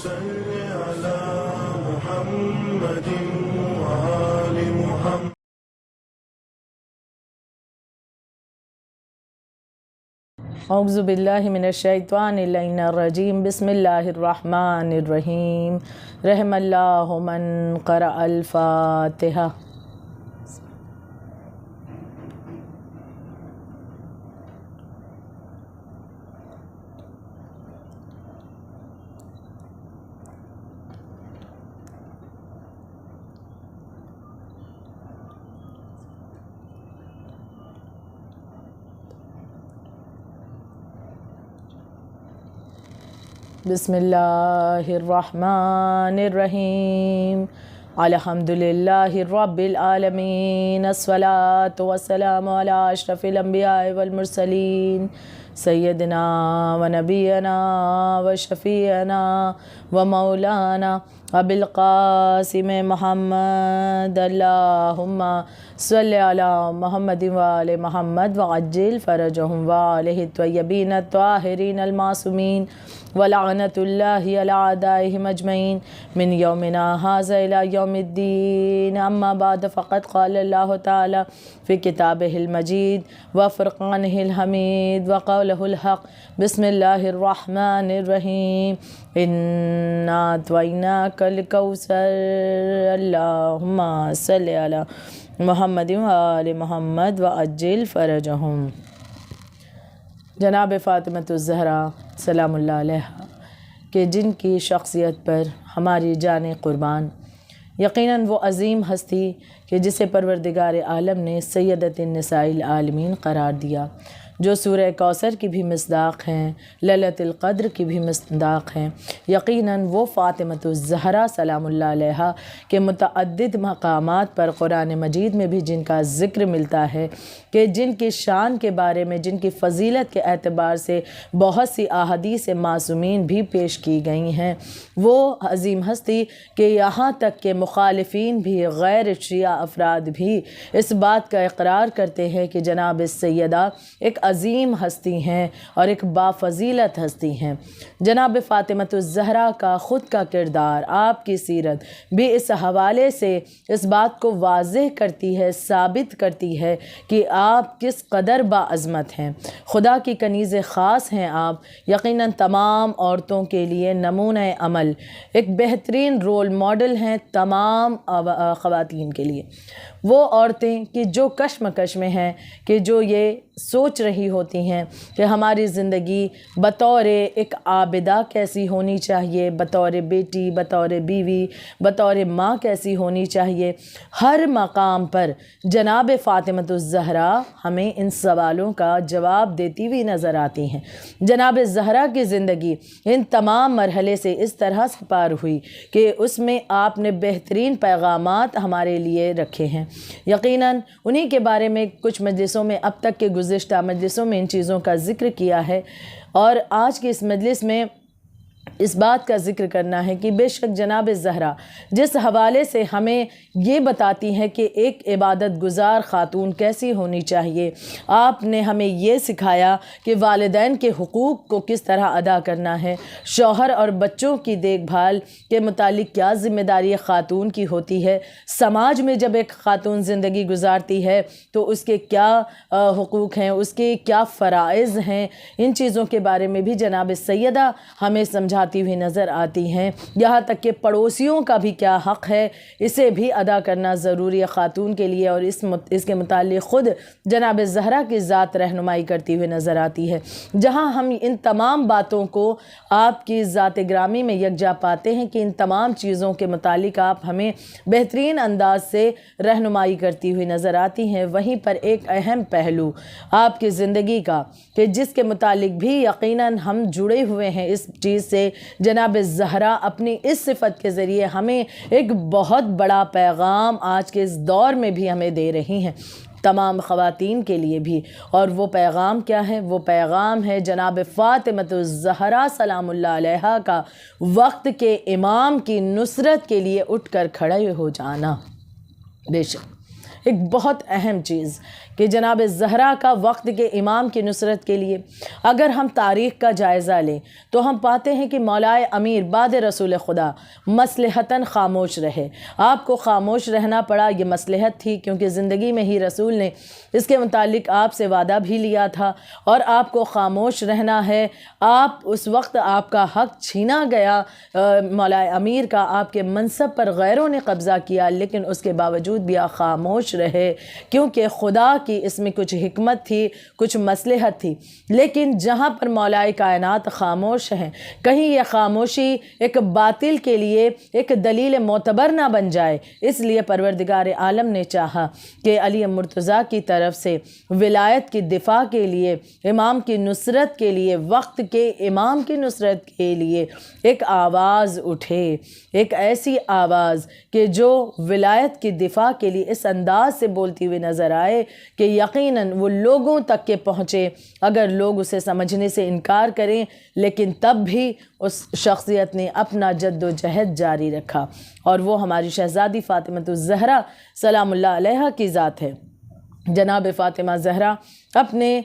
صل على محمد وآل محمد. اعوذ باللہ من الشیطان اللعین الرجیم. بسم اللہ الرحمن الرحیم. رحم اللہ من قرأ الفاتحہ. بسم اللہ الرحمن الرحیم. الحمدللہ رب العالمین. الصلاۃ والسلام علی اشرف الانبیاء والمرسلین سیدنا و نبینا و شفیعنا و مولانا ابی القاسم محمد. اللہم صلی علی محمد و آل محمد وعجل فرجہم وآلہ الطیبین الطاہرین المعصومین ولعنت اللہ علی اعدائہم اجمعین من یومنا ھذا الی یوم الدین. اما بعد فقد قال اللہ تعالی فی کتابہ المجید وفرقانہ الحمید وقولہ الحق. بسم اللہ الرحمن الرحیم. انا اعطیناک الکوثر. اللہم صلی علی محمد و آل محمد وعجل فرجہم. جناب فاطمۃ الزہرا سلام اللہ علیہا کہ جن کی شخصیت پر ہماری جان قربان، یقیناً وہ عظیم ہستی کہ جسے پروردگار عالم نے سیدۃ النساء العالمین قرار دیا، جو سورہ کوثر کی بھی مصداق ہیں، لیلۃ القدر کی بھی مصداق ہیں. یقیناً وہ فاطمۃ الزہرا سلام اللہ علیہا کے متعدد مقامات پر قرآن مجید میں بھی جن کا ذکر ملتا ہے، کہ جن کی شان کے بارے میں، جن کی فضیلت کے اعتبار سے بہت سی احادیث معصومین بھی پیش کی گئی ہیں. وہ عظیم ہستی کہ یہاں تک کہ مخالفین بھی، غیر شیعہ افراد بھی اس بات کا اقرار کرتے ہیں کہ جناب السیدہ ایک عظیم ہستی ہیں اور ایک بافضیلت ہستی ہیں. جناب فاطمۃ الزہرا کا خود کا کردار، آپ کی سیرت بھی اس حوالے سے اس بات کو واضح کرتی ہے، ثابت کرتی ہے کہ آپ کس قدر باعظمت ہیں. خدا کی کنیز خاص ہیں آپ. یقیناً تمام عورتوں کے لیے نمونہ عمل، ایک بہترین رول ماڈل ہیں تمام خواتین کے لیے. وہ عورتیں کہ جو کشمکش میں ہیں، کہ جو یہ سوچ رہی ہوتی ہیں کہ ہماری زندگی بطور ایک عابدہ کیسی ہونی چاہیے، بطور بیٹی، بطور بیوی، بطور ماں کیسی ہونی چاہیے. ہر مقام پر جناب فاطمۃ الزہرا ہمیں ان سوالوں کا جواب دیتی ہوئی نظر آتی ہیں. جناب زہرا کی زندگی ان تمام مرحلے سے اس طرح سے پار ہوئی کہ اس میں آپ نے بہترین پیغامات ہمارے لیے رکھے ہیں. یقیناً انہی کے بارے میں کچھ مجلسوں میں، اب تک کے گزشتہ مجلسوں میں ان چیزوں کا ذکر کیا ہے، اور آج کی اس مجلس میں اس بات کا ذکر کرنا ہے کہ بے شک جناب زہرا جس حوالے سے ہمیں یہ بتاتی ہے کہ ایک عبادت گزار خاتون کیسی ہونی چاہیے. آپ نے ہمیں یہ سکھایا کہ والدین کے حقوق کو کس طرح ادا کرنا ہے، شوہر اور بچوں کی دیکھ بھال کے متعلق کیا ذمہ داری خاتون کی ہوتی ہے، سماج میں جب ایک خاتون زندگی گزارتی ہے تو اس کے کیا حقوق ہیں، اس کے کیا فرائض ہیں. ان چیزوں کے بارے میں بھی جناب سیدہ ہمیں سمجھاتی ہوئی نظر آتی ہیں. یہاں تک کہ پڑوسیوں کا بھی کیا حق ہے، اسے بھی ادا کرنا ضروری ہے خاتون کے لیے، اور اس کے متعلق خود جناب زہرا کی ذات رہنمائی کرتی ہوئی نظر آتی ہے. جہاں ہم ان تمام باتوں کو آپ کی ذات گرامی میں یکجا پاتے ہیں کہ ان تمام چیزوں کے متعلق آپ ہمیں بہترین انداز سے رہنمائی کرتی ہوئی نظر آتی ہیں، وہیں پر ایک اہم پہلو آپ کی زندگی کا کہ جس کے متعلق بھی یقیناً ہم جڑے ہوئے ہیں اس چیز سے، جناب زہرا اپنی اس صفت کے ذریعے ہمیں ایک بہت بڑا پیغام آج کے اس دور میں بھی ہمیں دے رہی ہیں، تمام خواتین کے لیے بھی. اور وہ پیغام کیا ہے؟ وہ پیغام ہے جناب فاطمۃ الزہرا سلام اللہ علیہا کا وقت کے امام کی نصرت کے لیے اٹھ کر کھڑے ہو جانا. بے شک ایک بہت اہم چیز کہ جناب زہرا کا وقت کے امام کی نصرت کے لیے اگر ہم تاریخ کا جائزہ لیں تو ہم پاتے ہیں کہ مولائے امیر بعد رسول خدا مصلحتاً خاموش رہے۔ آپ کو خاموش رہنا پڑا، یہ مصلحت تھی، کیونکہ زندگی میں ہی رسول نے اس کے متعلق آپ سے وعدہ بھی لیا تھا اور آپ کو خاموش رہنا ہے۔ آپ اس وقت آپ کا حق چھینا گیا مولائے امیر کا، آپ کے منصب پر غیروں نے قبضہ کیا، لیکن اس کے باوجود بھی آپ خاموش رہے، کیونکہ خدا کی اس میں کچھ حکمت تھی، کچھ مصلحت تھی۔ لیکن جہاں پر مولائے کائنات خاموش ہیں، کہیں یہ خاموشی ایک باطل کے لیے ایک دلیل معتبر نہ بن جائے، اس لیے پروردگار عالم نے چاہا کہ علی مرتضیٰ کی طرف سے ولایت کی دفاع کے لیے، امام کی نصرت کے لیے، وقت کے امام کی نصرت کے لیے ایک آواز اٹھے، ایک ایسی آواز کہ جو ولایت کی دفاع کے لیے اس انداز سے بولتی ہوئی نظر آئے کہ یقیناً وہ لوگوں تک کے پہنچے، اگر لوگ اسے سمجھنے سے انکار کریں، لیکن تب بھی اس شخصیت نے اپنا جد و جہد جاری رکھا، اور وہ ہماری شہزادی فاطمہ الزہرا سلام اللہ علیہا کی ذات ہے۔ جناب فاطمہ زہرا اپنے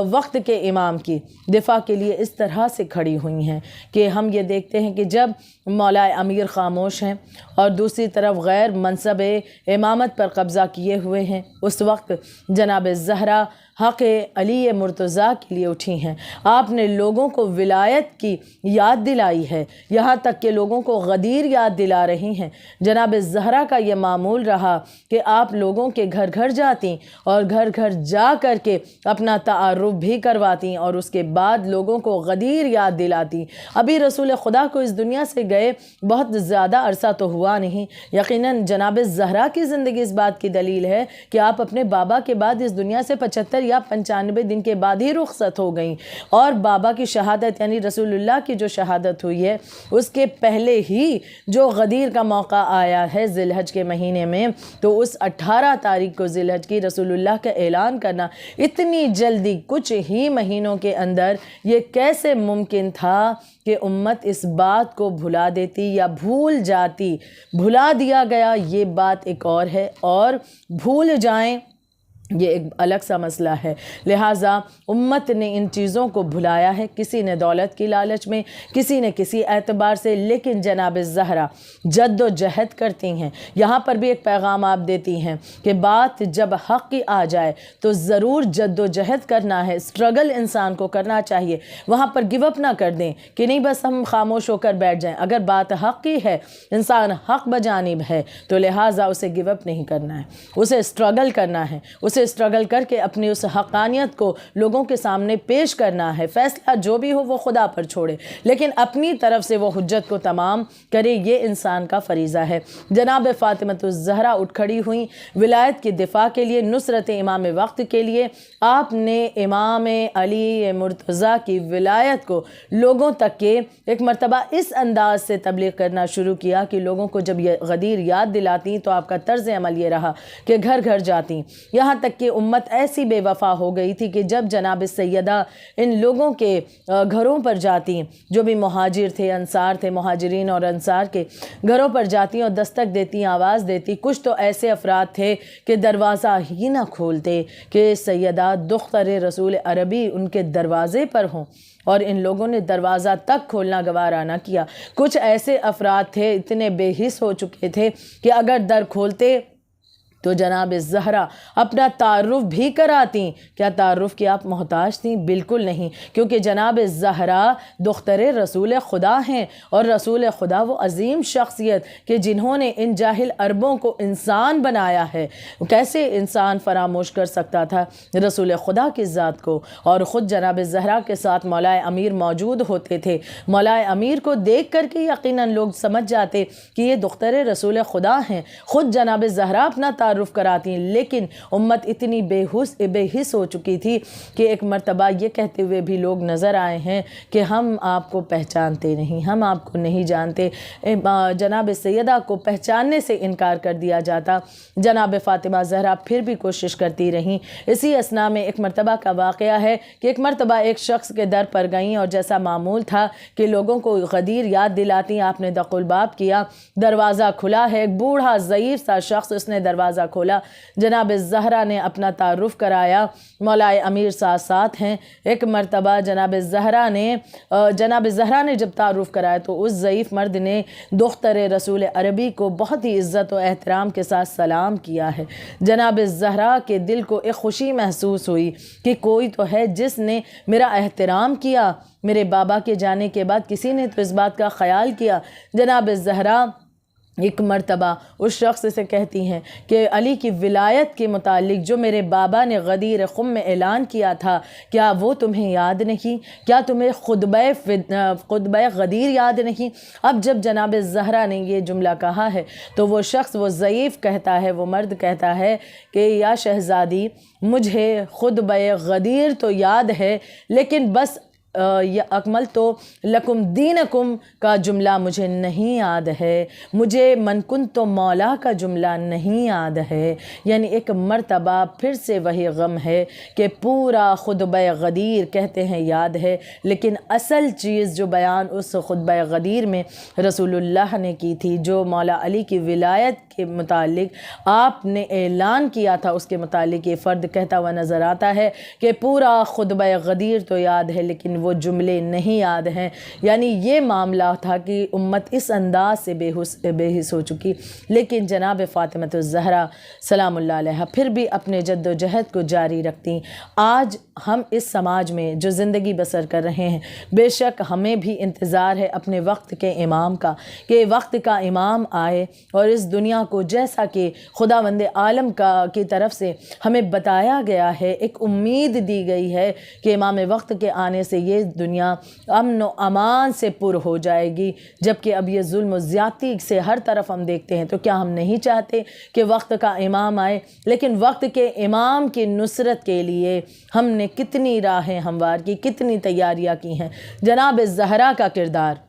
وقت کے امام کی دفاع کے لیے اس طرح سے کھڑی ہوئی ہیں کہ ہم یہ دیکھتے ہیں کہ جب مولائے امیر خاموش ہیں اور دوسری طرف غیر منصب امامت پر قبضہ کیے ہوئے ہیں، اس وقت جناب زہرا حق علی مرتضیٰ کے لیے اٹھی ہیں۔ آپ نے لوگوں کو ولایت کی یاد دلائی ہے، یہاں تک کہ لوگوں کو غدیر یاد دلا رہی ہیں۔ جناب زہرا کا یہ معمول رہا کہ آپ لوگوں کے گھر گھر جاتی اور گھر گھر جا کر کے اپنا تعارف بھی کرواتی اور اس کے بعد لوگوں کو غدیر یاد دلاتی۔ ابھی رسول خدا کو اس دنیا سے گئے بہت زیادہ عرصہ تو ہوا نہیں، یقیناً جناب زہرا کی زندگی اس بات کی دلیل ہے کہ آپ اپنے بابا کے بعد اس دنیا سے 75 یا 95 دن کے بعد ہی رخصت ہو گئیں، اور بابا کی شہادت یعنی رسول اللہ کی جو شہادت ہوئی ہے اس کے پہلے ہی جو غدیر کا موقع آیا ہے ذی الحج کے مہینے میں، تو اس 18 تاریخ کو ذی الحج کی رسول اللہ کا اعلان کرنا اتنی جلدی کچھ ہی مہینوں کے اندر، یہ کیسے ممکن تھا کہ امت اس بات کو بھلا دیتی یا بھول جاتی؟ بھلا دیا گیا یہ بات ایک اور ہے، اور بھول جائیں یہ ایک الگ سا مسئلہ ہے۔ لہٰذا امت نے ان چیزوں کو بھلایا ہے، کسی نے دولت کی لالچ میں، کسی نے کسی اعتبار سے، لیکن جناب زہرا جد و جہد کرتی ہیں۔ یہاں پر بھی ایک پیغام آپ دیتی ہیں کہ بات جب حق کی آ جائے تو ضرور جد و جہد کرنا ہے، اسٹرگل انسان کو کرنا چاہیے، وہاں پر گیو اپ نہ کر دیں کہ نہیں بس ہم خاموش ہو کر بیٹھ جائیں۔ اگر بات حق کی ہے، انسان حق بجانب ہے، تو لہٰذا اسے گیو اپ نہیں کرنا ہے، اسے اسٹرگل کرنا ہے، اسے اسٹرگل کر کے اپنی اس حقانیت کو لوگوں کے سامنے پیش کرنا ہے۔ فیصلہ جو بھی ہو وہ خدا پر چھوڑے، لیکن اپنی طرف سے وہ حجت کو تمام کرے، یہ انسان کا فریضہ ہے۔ جناب فاطمہ الزہرا اٹھ کھڑی ہوئیں ولایت کی دفاع کے لیے، نصرت امام وقت کے لیے۔ آپ نے امام علی مرتضیٰ کی ولایت کو لوگوں تک کے ایک مرتبہ اس انداز سے تبلیغ کرنا شروع کیا کہ لوگوں کو جب یہ غدیر یاد دلاتی تو آپ کا طرز عمل یہ رہا کہ گھر گھر جاتی، یہاں تک کہ امت ایسی بے وفا ہو گئی تھی کہ جب جناب سیدہ ان لوگوں کے گھروں پر جاتی، جو بھی مہاجر تھے، انصار تھے، مہاجرین اور انصار کے گھروں پر جاتی اور دستک دیتی، آواز دیتی، کچھ تو ایسے افراد تھے کہ دروازہ ہی نہ کھولتے کہ سیدہ دختر رسول عربی ان کے دروازے پر ہوں، اور ان لوگوں نے دروازہ تک کھولنا گوارا نہ کیا۔ کچھ ایسے افراد تھے اتنے بے حس ہو چکے تھے کہ اگر در کھولتے تو جناب زہرا اپنا تعارف بھی کراتی۔ کیا تعارف کی آپ محتاج تھیں؟ بالکل نہیں، کیونکہ جناب زہرا دختر رسول خدا ہیں، اور رسول خدا وہ عظیم شخصیت کہ جنہوں نے ان جاہل عربوں کو انسان بنایا ہے۔ کیسے انسان فراموش کر سکتا تھا رسول خدا کی ذات کو؟ اور خود جناب زہرا کے ساتھ مولائے امیر موجود ہوتے تھے۔ مولائے امیر کو دیکھ کر کے یقیناً لوگ سمجھ جاتے کہ یہ دختر رسول خدا ہیں۔ خود جناب زہرا اپنا تعارف کراتی، لیکن امت اتنی بے حس ہو چکی تھی کہ ایک مرتبہ یہ کہتے ہوئے بھی لوگ نظر آئے ہیں کہ ہم آپ کو پہچانتے نہیں، ہم آپ کو نہیں جانتے۔ جناب سیدہ کو پہچاننے سے انکار کر دیا جاتا۔ جناب فاطمہ زہرا پھر بھی کوشش کرتی رہیں۔ اسی اثناء میں ایک مرتبہ کا واقعہ ہے کہ ایک مرتبہ ایک شخص کے در پر گئیں، اور جیسا معمول تھا کہ لوگوں کو غدیر یاد دلاتی، آپ نے دق الباب کیا، دروازہ کھلا ہے، ایک بوڑھا ضعیف سا شخص، اس نے دروازہ دروازہ کھولا۔ جناب زہرا نے اپنا تعارف کرایا۔ مولائے امیر ساتھ ہیں۔ ایک مرتبہ جناب زہرا نے جب تعارف کرایا تو اس ضعیف مرد نے دختر رسول عربی کو بہت ہی عزت و احترام کے ساتھ سلام کیا ہے۔ جناب زہرا کے دل کو ایک خوشی محسوس ہوئی کہ کوئی تو ہے جس نے میرا احترام کیا۔ میرے بابا کے جانے کے بعد کسی نے تو اس بات کا خیال کیا۔ جناب زہرا ایک مرتبہ اس شخص سے کہتی ہیں کہ علی کی ولایت کے متعلق جو میرے بابا نے غدیر خم میں اعلان کیا تھا، کیا وہ تمہیں یاد نہیں؟ کیا تمہیں خطبہ غدیر یاد نہیں؟ اب جب جناب زہرا نے یہ جملہ کہا ہے تو وہ شخص، وہ ضعیف کہتا ہے، وہ مرد کہتا ہے کہ یا شہزادی، مجھے خطبہ غدیر تو یاد ہے، لیکن بس اکمل تو لکم دینکم کا جملہ مجھے نہیں یاد ہے، مجھے من کنت مولا کا جملہ نہیں یاد ہے۔ یعنی ایک مرتبہ پھر سے وہی غم ہے کہ پورا خطبہ غدیر کہتے ہیں یاد ہے، لیکن اصل چیز جو بیان اس خطبہ غدیر میں رسول اللہ نے کی تھی، جو مولا علی کی ولایت کے متعلق آپ نے اعلان کیا تھا، اس کے متعلق یہ فرد کہتا ہوا نظر آتا ہے کہ پورا خطبہ غدیر تو یاد ہے لیکن وہ جملے نہیں یاد ہیں۔ یعنی یہ معاملہ تھا کہ امت اس انداز سے بے حس ہو چکی، لیکن جناب فاطمۃ الزہرا سلام اللہ علیہا پھر بھی اپنے جد و جہد کو جاری رکھتی۔ آج ہم اس سماج میں جو زندگی بسر کر رہے ہیں، بے شک ہمیں بھی انتظار ہے اپنے وقت کے امام کا، کہ وقت کا امام آئے اور اس دنیا کو جیسا کہ خداوند عالم کی طرف سے ہمیں بتایا گیا ہے، ایک امید دی گئی ہے کہ امام وقت کے آنے سے یہ دنیا امن و امان سے پر ہو جائے گی، جبکہ اب یہ ظلم و زیادتی سے ہر طرف ہم دیکھتے ہیں۔ تو کیا ہم نہیں چاہتے کہ وقت کا امام آئے؟ لیکن وقت کے امام کی نصرت کے لیے ہم نے کتنی راہیں ہموار کی، کتنی تیاریاں کی ہیں۔ جناب زہرا کا کردار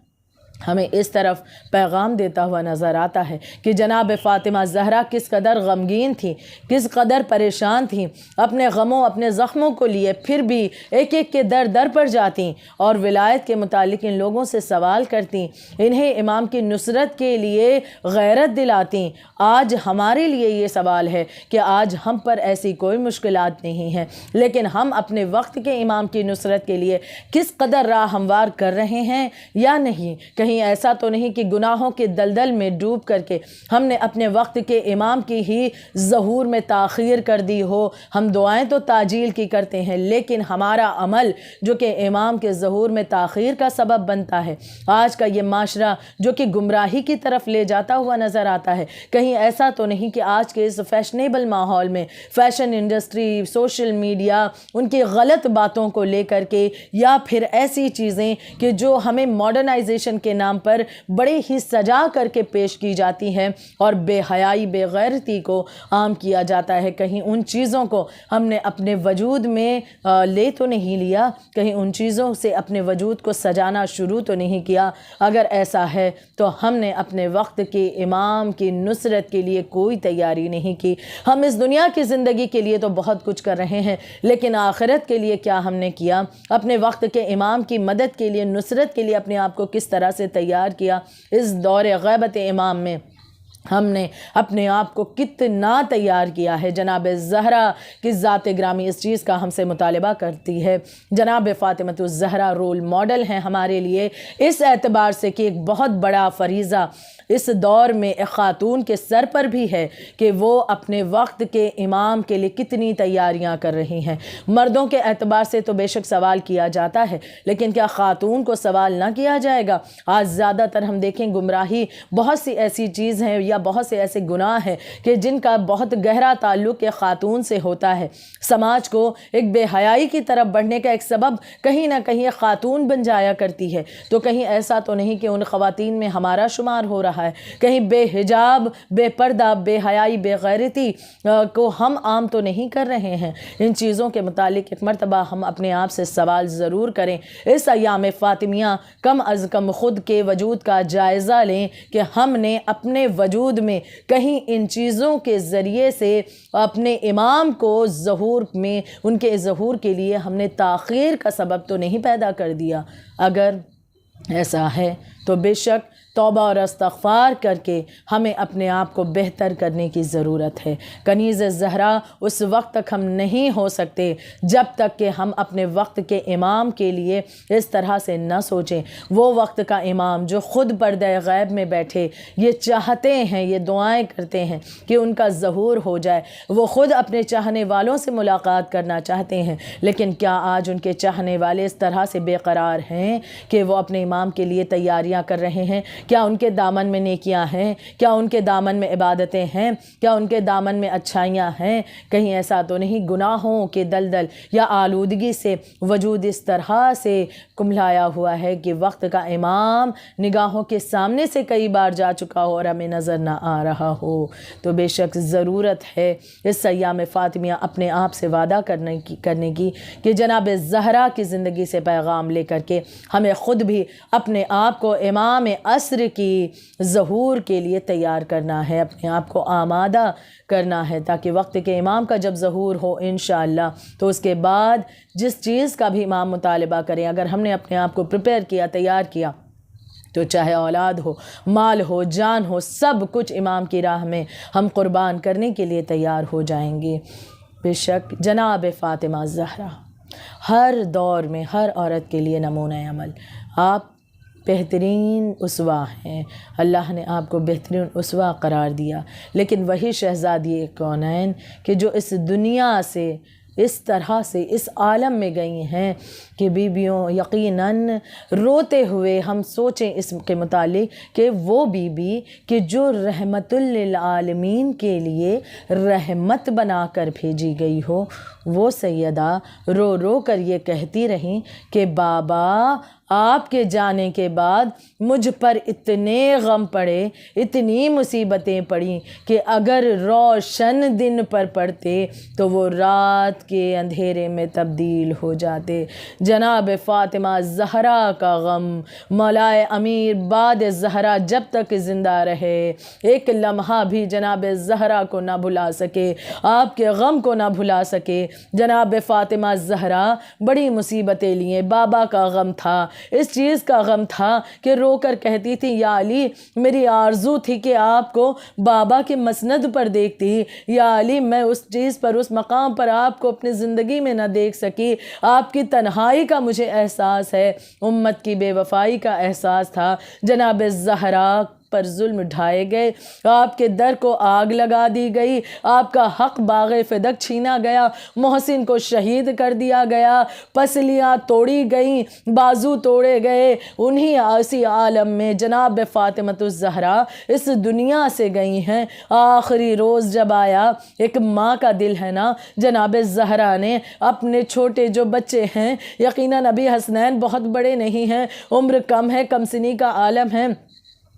ہمیں اس طرف پیغام دیتا ہوا نظر آتا ہے کہ جناب فاطمہ زہرا کس قدر غمگین تھی، کس قدر پریشان تھیں، اپنے غموں اپنے زخموں کو لیے پھر بھی ایک ایک کے در پر جاتیں اور ولایت کے متعلق ان لوگوں سے سوال کرتیں، انہیں امام کی نصرت کے لیے غیرت دلاتیں۔ آج ہمارے لیے یہ سوال ہے کہ آج ہم پر ایسی کوئی مشکلات نہیں ہیں، لیکن ہم اپنے وقت کے امام کی نصرت کے لیے کس قدر راہ ہموار کر رہے ہیں یا نہیں؟ کہیں ایسا تو نہیں کہ گناہوں کے دلدل میں ڈوب کر کے ہم نے اپنے وقت کے امام کی ہی ظہور میں تاخیر کر دی ہو؟ ہم دعائیں تو تعجیل کی کرتے ہیں، لیکن ہمارا عمل جو کہ امام کے ظہور میں تاخیر کا سبب بنتا ہے، آج کا یہ معاشرہ جو کہ گمراہی کی طرف لے جاتا ہوا نظر آتا ہے، کہیں ایسا تو نہیں کہ آج کے اس فیشنیبل ماحول میں فیشن انڈسٹری، سوشل میڈیا، ان کی غلط باتوں کو لے کر کے، یا پھر ایسی چیزیں کہ جو ہمیں ماڈرنائزیشن کے نام پر بڑے ہی سجا کر کے پیش کی جاتی ہیں اور بے حیائی بے غیرتی کو عام کیا جاتا ہے، کہیں ان چیزوں کو ہم نے اپنے وجود میں لے تو نہیں لیا، کہیں ان چیزوں سے اپنے وجود کو سجانا شروع تو نہیں کیا؟ اگر ایسا ہے تو ہم نے اپنے وقت کے امام کی نصرت کے لیے کوئی تیاری نہیں کی۔ ہم اس دنیا کی زندگی کے لیے تو بہت کچھ کر رہے ہیں، لیکن آخرت کے لیے کیا ہم نے کیا؟ اپنے وقت کے امام کی مدد کے لیے، نصرت کے لیے اپنے آپ کو کس طرح سے تیار کیا؟ اس دور غیبت امام میں ہم نے اپنے آپ کو کتنا تیار کیا ہے؟ جناب زہرا کی ذات گرامی اس چیز کا ہم سے مطالبہ کرتی ہے۔ جناب فاطمۃ الزہرا رول ماڈل ہیں ہمارے لیے اس اعتبار سے کہ ایک بہت بڑا فریضہ اس دور میں ایک خاتون کے سر پر بھی ہے کہ وہ اپنے وقت کے امام کے لیے کتنی تیاریاں کر رہی ہیں۔ مردوں کے اعتبار سے تو بے شک سوال کیا جاتا ہے، لیکن کیا خاتون کو سوال نہ کیا جائے گا؟ آج زیادہ تر ہم دیکھیں گمراہی، بہت سی ایسی چیز ہیں یا بہت سے ایسے گناہ ہیں کہ جن کا بہت گہرا تعلق ایک خاتون سے ہوتا ہے۔ سماج کو ایک بے حیائی کی طرف بڑھنے کا ایک سبب کہیں نہ کہیں ایک خاتون بن جایا کرتی ہے۔ تو کہیں ایسا تو نہیں کہ ان خواتین میں ہمارا شمار ہو رہا ہے، کہیں بے حجاب، بے پردہ، بے حیائی، بے غیرتی کو ہم عام تو نہیں کر رہے ہیں؟ ان چیزوں کے متعلق ایک مرتبہ ہم اپنے آپ سے سوال ضرور کریں۔ اس ایام فاطمیہ کم از کم خود کے وجود کا جائزہ لیں کہ ہم نے اپنے وجود میں کہیں ان چیزوں کے ذریعے سے اپنے امام کو ظہور میں، ان کے ظہور کے لیے ہم نے تاخیر کا سبب تو نہیں پیدا کر دیا۔ اگر ایسا ہے تو بے شک توبہ اور استغفار کر کے ہمیں اپنے آپ کو بہتر کرنے کی ضرورت ہے۔ کنیز زہرا اس وقت تک ہم نہیں ہو سکتے جب تک کہ ہم اپنے وقت کے امام کے لیے اس طرح سے نہ سوچیں۔ وہ وقت کا امام جو خود پردہ غیب میں بیٹھے یہ چاہتے ہیں، یہ دعائیں کرتے ہیں کہ ان کا ظہور ہو جائے، وہ خود اپنے چاہنے والوں سے ملاقات کرنا چاہتے ہیں، لیکن کیا آج ان کے چاہنے والے اس طرح سے بے قرار ہیں کہ وہ اپنے امام کے لیے تیاریاں کر رہے ہیں؟ کیا ان کے دامن میں نیکیاں ہیں؟ کیا ان کے دامن میں عبادتیں ہیں؟ کیا ان کے دامن میں اچھائیاں ہیں؟ کہیں ایسا تو نہیں گناہوں کے دلدل یا آلودگی سے وجود اس طرح سے کملایا ہوا ہے کہ وقت کا امام نگاہوں کے سامنے سے کئی بار جا چکا ہو اور ہمیں نظر نہ آ رہا ہو؟ تو بے شک ضرورت ہے اس ایام فاطمیہ اپنے آپ سے وعدہ کرنے کی کہ جناب زہرا کی زندگی سے پیغام لے کر کے ہمیں خود بھی اپنے آپ کو امام عصر کی ظہور کے لیے تیار کرنا ہے، اپنے آپ کو آمادہ کرنا ہے، تاکہ وقت کے امام کا جب ظہور ہو انشاءاللہ تو اس کے بعد جس چیز کا بھی امام مطالبہ کریں، اگر ہم نے اپنے آپ کو پریپیئر کیا، تیار کیا، تو چاہے اولاد ہو، مال ہو، جان ہو، سب کچھ امام کی راہ میں ہم قربان کرنے کے لیے تیار ہو جائیں گے۔ بے شک جناب فاطمہ زہرا ہر دور میں ہر عورت کے لیے نمونہ عمل، آپ بہترین اسوہ ہیں، اللہ نے آپ کو بہترین اسوہ قرار دیا، لیکن وہی شہزادی کونین کہ جو اس دنیا سے اس طرح سے اس عالم میں گئی ہیں کہ بیویوں یقیناً روتے ہوئے ہم سوچیں اس کے متعلق کہ وہ بی بی کہ جو رحمت للعالمین کے لیے رحمت بنا کر بھیجی گئی ہو، وہ سیدہ رو رو کر یہ کہتی رہیں کہ بابا آپ کے جانے کے بعد مجھ پر اتنے غم پڑے، اتنی مصیبتیں پڑیں کہ اگر روشن دن پر پڑتے تو وہ رات کے اندھیرے میں تبدیل ہو جاتے۔ جناب فاطمہ زہرا کا غم مولائے امیر بعد زہرا جب تک زندہ رہے ایک لمحہ بھی جناب زہرا کو نہ بھلا سکے، آپ کے غم کو نہ بھلا سکے۔ جناب فاطمہ زہرا بڑی مصیبتیں لیے، بابا کا غم تھا، اس چیز کا غم تھا کہ رو کر کہتی تھی یا علی میری آرزو تھی کہ آپ کو بابا کے مسند پر دیکھتی، یا علی میں اس چیز پر، اس مقام پر آپ کو اپنی زندگی میں نہ دیکھ سکی، آپ کی تنہائی کا مجھے احساس ہے، امت کی بے وفائی کا احساس تھا۔ جناب زہرا پر ظلم ڈھائے گئے، آپ کے در کو آگ لگا دی گئی، آپ کا حق باغ فدق چھینا گیا، محسن کو شہید کر دیا گیا، پسلیاں توڑی گئیں، بازو توڑے گئے، انہی ایسی عالم میں جناب فاطمۃ الزہرا اس دنیا سے گئی ہیں۔ آخری روز جب آیا، ایک ماں کا دل ہے نا، جناب زہرا نے اپنے چھوٹے جو بچے ہیں، یقیناً ابھی حسنین بہت بڑے نہیں ہیں، عمر کم ہے، کم سنی کا عالم ہے،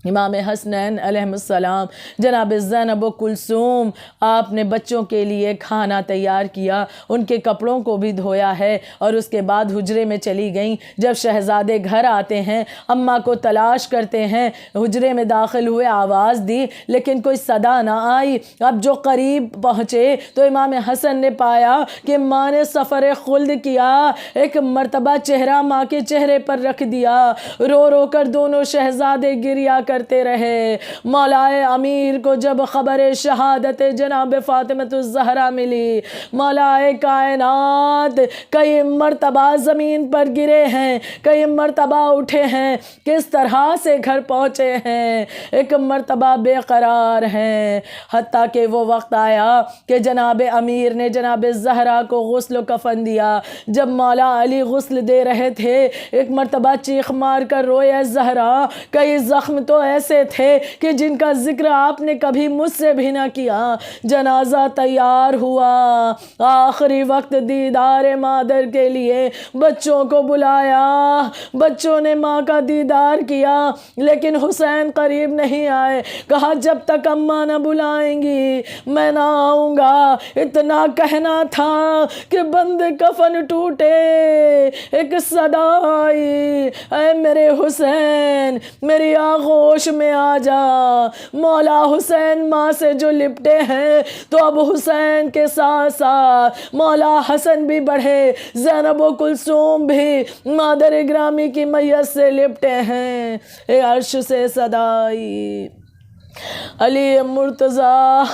امام حسنین علیہ السلام، جناب زینب و کلثوم، آپ نے بچوں کے لیے کھانا تیار کیا، ان کے کپڑوں کو بھی دھویا ہے، اور اس کے بعد حجرے میں چلی گئیں۔ جب شہزادے گھر آتے ہیں، اماں کو تلاش کرتے ہیں، حجرے میں داخل ہوئے، آواز دی لیکن کوئی صدا نہ آئی۔ اب جو قریب پہنچے تو امام حسن نے پایا کہ ماں نے سفر خلد کیا، ایک مرتبہ چہرہ ماں کے چہرے پر رکھ دیا، رو رو کر دونوں شہزادے گریا کرتے رہے۔ مولائے امیر کو جب خبر شہادت جناب فاطمۃ الزہرا ملی، مولائے کائنات کئی مرتبہ زمین پر گرے ہیں، کئی مرتبہ اٹھے ہیں، کس طرح سے گھر پہنچے ہیں، ایک مرتبہ بے قرار ہیں، حتیٰ کہ وہ وقت آیا کہ جناب امیر نے جناب زہرا کو غسل و کفن دیا۔ جب مولا علی غسل دے رہے تھے، ایک مرتبہ چیخ مار کر روئے زہرا، کئی زخم تو ایسے تھے کہ جن کا ذکر آپ نے کبھی مجھ سے بھی نہ کیا۔ جنازہ تیار ہوا، آخری وقت دیدار مادر کے لیے بچوں کو بلایا، بچوں نے ماں کا دیدار کیا، لیکن حسین قریب نہیں آئے، کہا جب تک اماں نہ بلائیں گی میں نہ آؤں گا۔ اتنا کہنا تھا کہ بند کفن ٹوٹے، ایک صدا آئی، اے میرے حسین، میری آغوش ہوش میں آ جا، مولا حسین ماں سے جو لپٹے ہیں تو اب حسین کے ساتھ ساتھ مولا حسن بھی بڑھے، زینب و کلثوم بھی مادر گرامی کی میت سے لپٹے ہیں۔ اے عرش سے صدائی علی مرتضیٰ،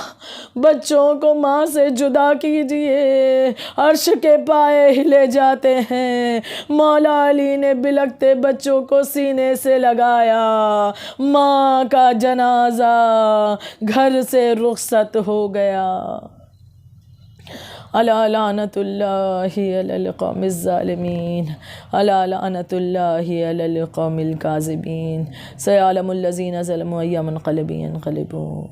بچوں کو ماں سے جدا کیجئے، عرش کے پائے ہلے جاتے ہیں۔ مولا علی نے بلکتے بچوں کو سینے سے لگایا، ماں کا جنازہ گھر سے رخصت ہو گیا۔ الا لعنت اللہ علی القوم الظالمین، الا لعنت اللہ علی القوم الکاذبین، سیعلم الذین ظلموا ای منقلب ینقلبون۔